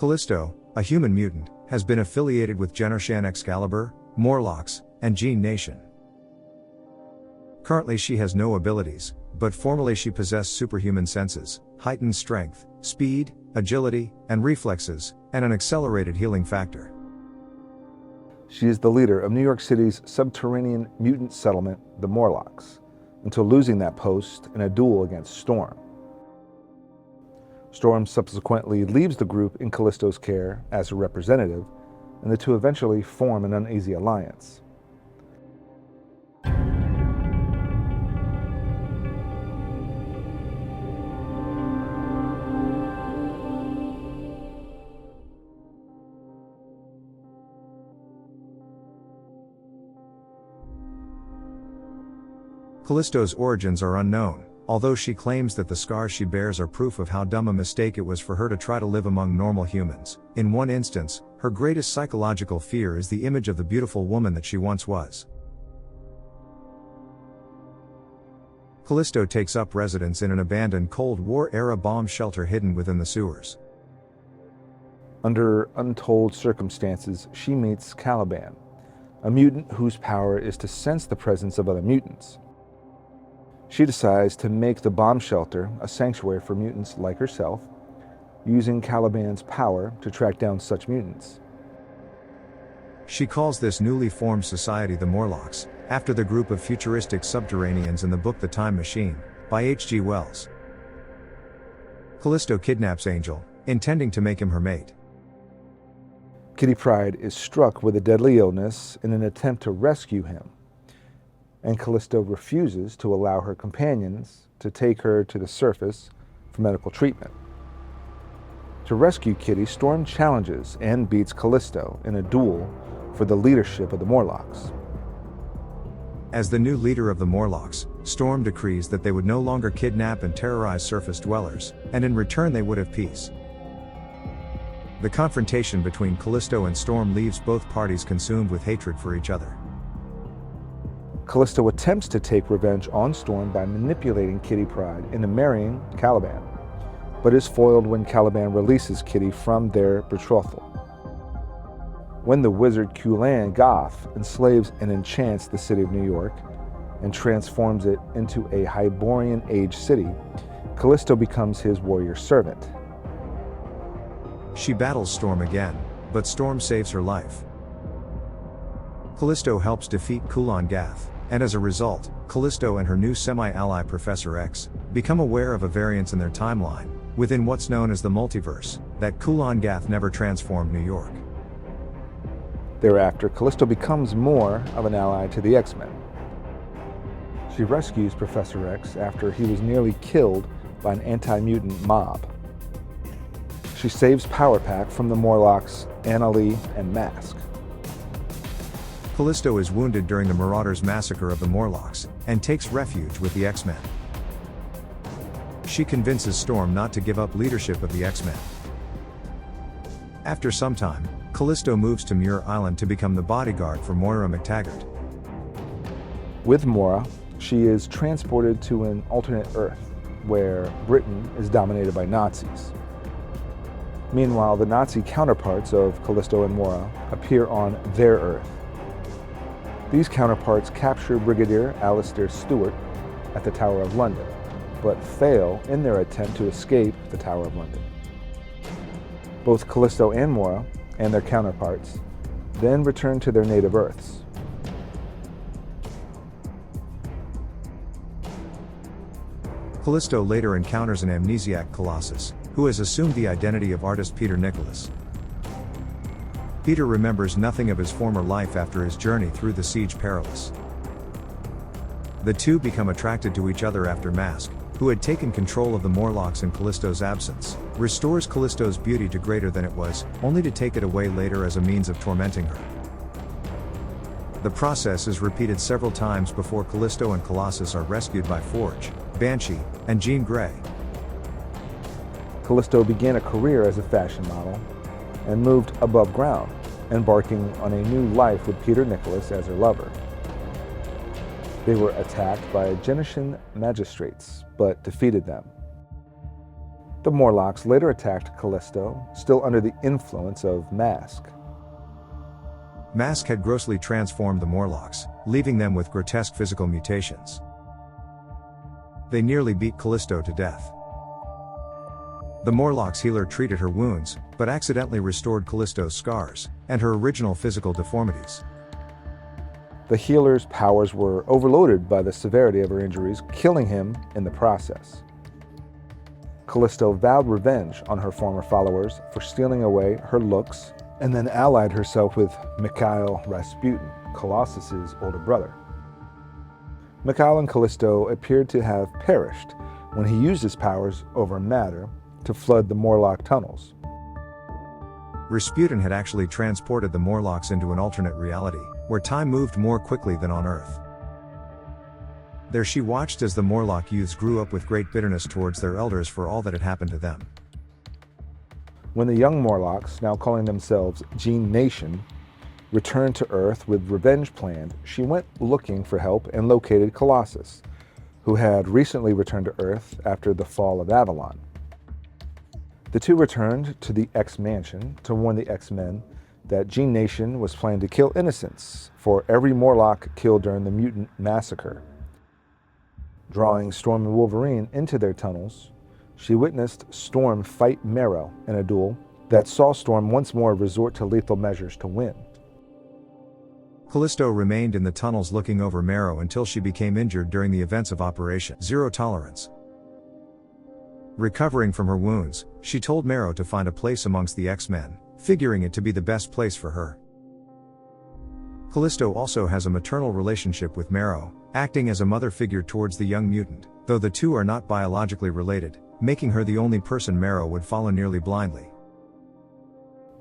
Callisto, a human mutant, has been affiliated with Generation Excalibur, Morlocks, and Gene Nation. Currently she has no abilities, but formerly she possessed superhuman senses, heightened strength, speed, agility, and reflexes, and an accelerated healing factor. She is the leader of New York City's subterranean mutant settlement, the Morlocks, until losing that post in a duel against Storm. Storm subsequently leaves the group in Callisto's care as her representative, and the two eventually form an uneasy alliance. Callisto's origins are unknown, although she claims that the scars she bears are proof of how dumb a mistake it was for her to try to live among normal humans. In one instance, her greatest psychological fear is the image of the beautiful woman that she once was. Callisto takes up residence in an abandoned Cold War-era bomb shelter hidden within the sewers. Under untold circumstances, she meets Caliban, a mutant whose power is to sense the presence of other mutants. She decides to make the bomb shelter a sanctuary for mutants like herself, using Caliban's power to track down such mutants. She calls this newly formed society the Morlocks, after the group of futuristic subterraneans in the book The Time Machine, by H.G. Wells. Callisto kidnaps Angel, intending to make him her mate. Kitty Pryde is struck with a deadly illness in an attempt to rescue him, and Callisto refuses to allow her companions to take her to the surface for medical treatment. To rescue Kitty, Storm challenges and beats Callisto in a duel for the leadership of the Morlocks. As the new leader of the Morlocks, Storm decrees that they would no longer kidnap and terrorize surface dwellers, and in return they would have peace. The confrontation between Callisto and Storm leaves both parties consumed with hatred for each other. Callisto attempts to take revenge on Storm by manipulating Kitty Pryde into marrying Caliban, but is foiled when Caliban releases Kitty from their betrothal. When the wizard Kulan Goth enslaves and enchants the city of New York and transforms it into a Hyborian Age city, Callisto becomes his warrior servant. She battles Storm again, but Storm saves her life. Callisto helps defeat Kulan Gath, and as a result, Callisto and her new semi-ally Professor X become aware of a variance in their timeline, within what's known as the multiverse, that Kulan Gath never transformed New York. Thereafter, Callisto becomes more of an ally to the X-Men. She rescues Professor X after he was nearly killed by an anti-mutant mob. She saves Power Pack from the Morlocks, Annalee, and Mask. Callisto is wounded during the Marauders' massacre of the Morlocks, and takes refuge with the X-Men. She convinces Storm not to give up leadership of the X-Men. After some time, Callisto moves to Muir Island to become the bodyguard for Moira McTaggart. With Moira, she is transported to an alternate Earth, where Britain is dominated by Nazis. Meanwhile, the Nazi counterparts of Callisto and Moira appear on their Earth. These counterparts capture Brigadier Alistair Stewart at the Tower of London, but fail in their attempt to escape the Tower of London. Both Callisto and Moira, and their counterparts, then return to their native Earths. Callisto later encounters an amnesiac Colossus, who has assumed the identity of artist Peter Nicholas. Peter remembers nothing of his former life after his journey through the Siege Perilous. The two become attracted to each other after Mask, who had taken control of the Morlocks in Callisto's absence, restores Callisto's beauty to greater than it was, only to take it away later as a means of tormenting her. The process is repeated several times before Callisto and Colossus are rescued by Forge, Banshee, and Jean Grey. Callisto began a career as a fashion model, and moved above ground, embarking on a new life with Peter Nicholas as her lover. They were attacked by Genetian magistrates, but defeated them. The Morlocks later attacked Callisto, still under the influence of Mask. Mask had grossly transformed the Morlocks, leaving them with grotesque physical mutations. They nearly beat Callisto to death. The Morlock's healer treated her wounds, but accidentally restored Callisto's scars, and her original physical deformities. The healer's powers were overloaded by the severity of her injuries, killing him in the process. Callisto vowed revenge on her former followers for stealing away her looks, and then allied herself with Mikhail Rasputin, Colossus's older brother. Mikhail and Callisto appeared to have perished when he used his powers over matter to flood the Morlock tunnels. Rasputin had actually transported the Morlocks into an alternate reality, where time moved more quickly than on Earth. There she watched as the Morlock youths grew up with great bitterness towards their elders for all that had happened to them. When the young Morlocks, now calling themselves Gene Nation, returned to Earth with revenge planned, she went looking for help and located Colossus, who had recently returned to Earth after the fall of Avalon. The two returned to the X-Mansion to warn the X-Men that Gene Nation was planning to kill innocents for every Morlock killed during the mutant massacre. Drawing Storm and Wolverine into their tunnels, she witnessed Storm fight Marrow in a duel that saw Storm once more resort to lethal measures to win. Callisto remained in the tunnels looking over Marrow until she became injured during the events of Operation Zero Tolerance. Recovering from her wounds, she told Marrow to find a place amongst the X-Men, figuring it to be the best place for her. Callisto also has a maternal relationship with Marrow, acting as a mother figure towards the young mutant, though the two are not biologically related, making her the only person Marrow would follow nearly blindly.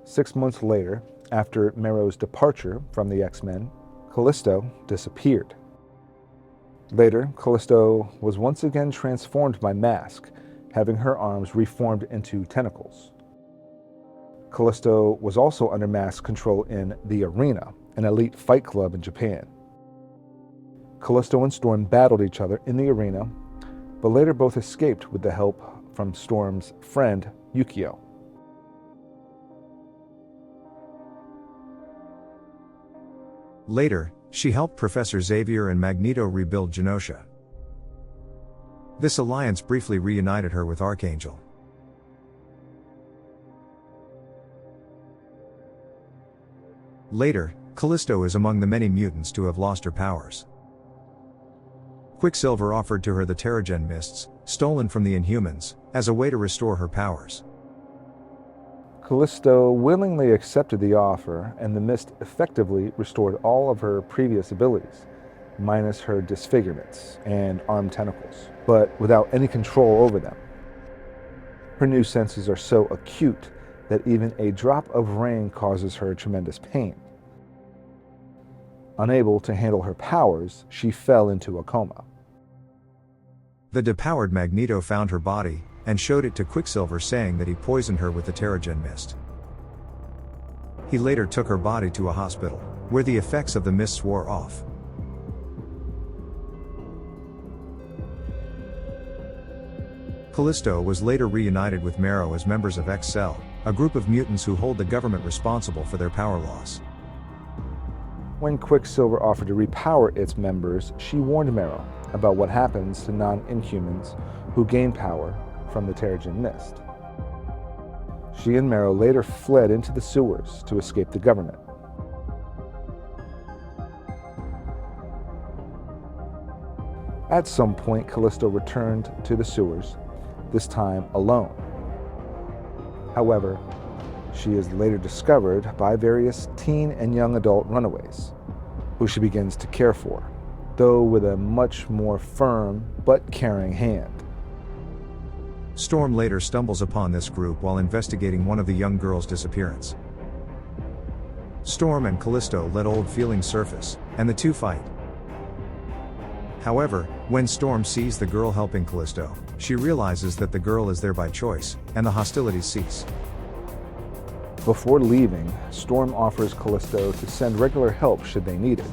6 months later, after Marrow's departure from the X-Men, Callisto disappeared. Later, Callisto was once again transformed by Mask, having her arms reformed into tentacles. Callisto was also under Mask's control in the Arena, an elite fight club in Japan. Callisto and Storm battled each other in the arena, but later both escaped with the help from Storm's friend, Yukio. Later, she helped Professor Xavier and Magneto rebuild Genosha. This alliance briefly reunited her with Archangel. Later, Callisto is among the many mutants to have lost her powers. Quicksilver offered to her the Terrigen Mists, stolen from the Inhumans, as a way to restore her powers. Callisto willingly accepted the offer, and the mist effectively restored all of her previous abilities, minus her disfigurements and armed tentacles, but without any control over them. Her new senses are so acute that even a drop of rain causes her tremendous pain. Unable to handle her powers, she fell into a coma. The depowered Magneto found her body, and showed it to Quicksilver, saying that he poisoned her with the Terrigen Mist. He later took her body to a hospital, where the effects of the mists wore off. Callisto was later reunited with Marrow as members of S.H.I.E.L.D, a group of mutants who hold the government responsible for their power loss. When Quicksilver offered to repower its members, she warned Marrow about what happens to non-Inhumans who gain power from the Terrigen Mist. She and Marrow later fled into the sewers to escape the government. At some point, Callisto returned to the sewers, this time alone. However, she is later discovered by various teen and young adult runaways, who she begins to care for, though with a much more firm but caring hand. Storm later stumbles upon this group while investigating one of the young girls' disappearance. Storm and Callisto let old feelings surface, and the two fight. However, when Storm sees the girl helping Callisto, she realizes that the girl is there by choice, and the hostilities cease. Before leaving, Storm offers Callisto to send regular help should they need it.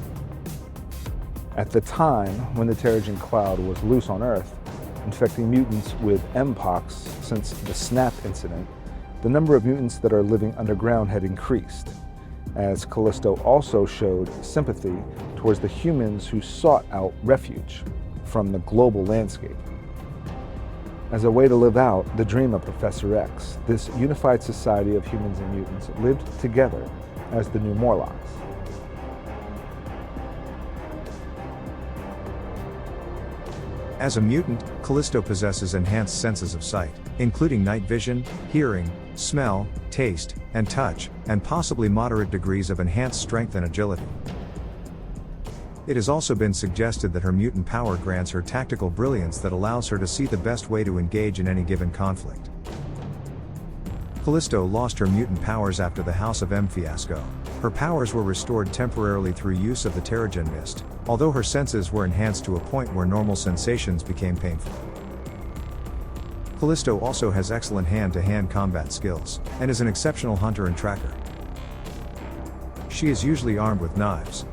At the time when the Terrigen Cloud was loose on Earth, infecting mutants with Mpox since the Snap incident, the number of mutants that are living underground had increased, as Callisto also showed sympathy towards the humans who sought out refuge from the global landscape. As a way to live out the dream of Professor X, this unified society of humans and mutants lived together as the New Morlocks. As a mutant, Callisto possesses enhanced senses of sight, including night vision, hearing, smell, taste, and touch, and possibly moderate degrees of enhanced strength and agility. It has also been suggested that her mutant power grants her tactical brilliance that allows her to see the best way to engage in any given conflict. Callisto lost her mutant powers after the House of M fiasco. Her powers were restored temporarily through use of the Terrigen Mist, although her senses were enhanced to a point where normal sensations became painful. Callisto also has excellent hand-to-hand combat skills, and is an exceptional hunter and tracker. She is usually armed with knives,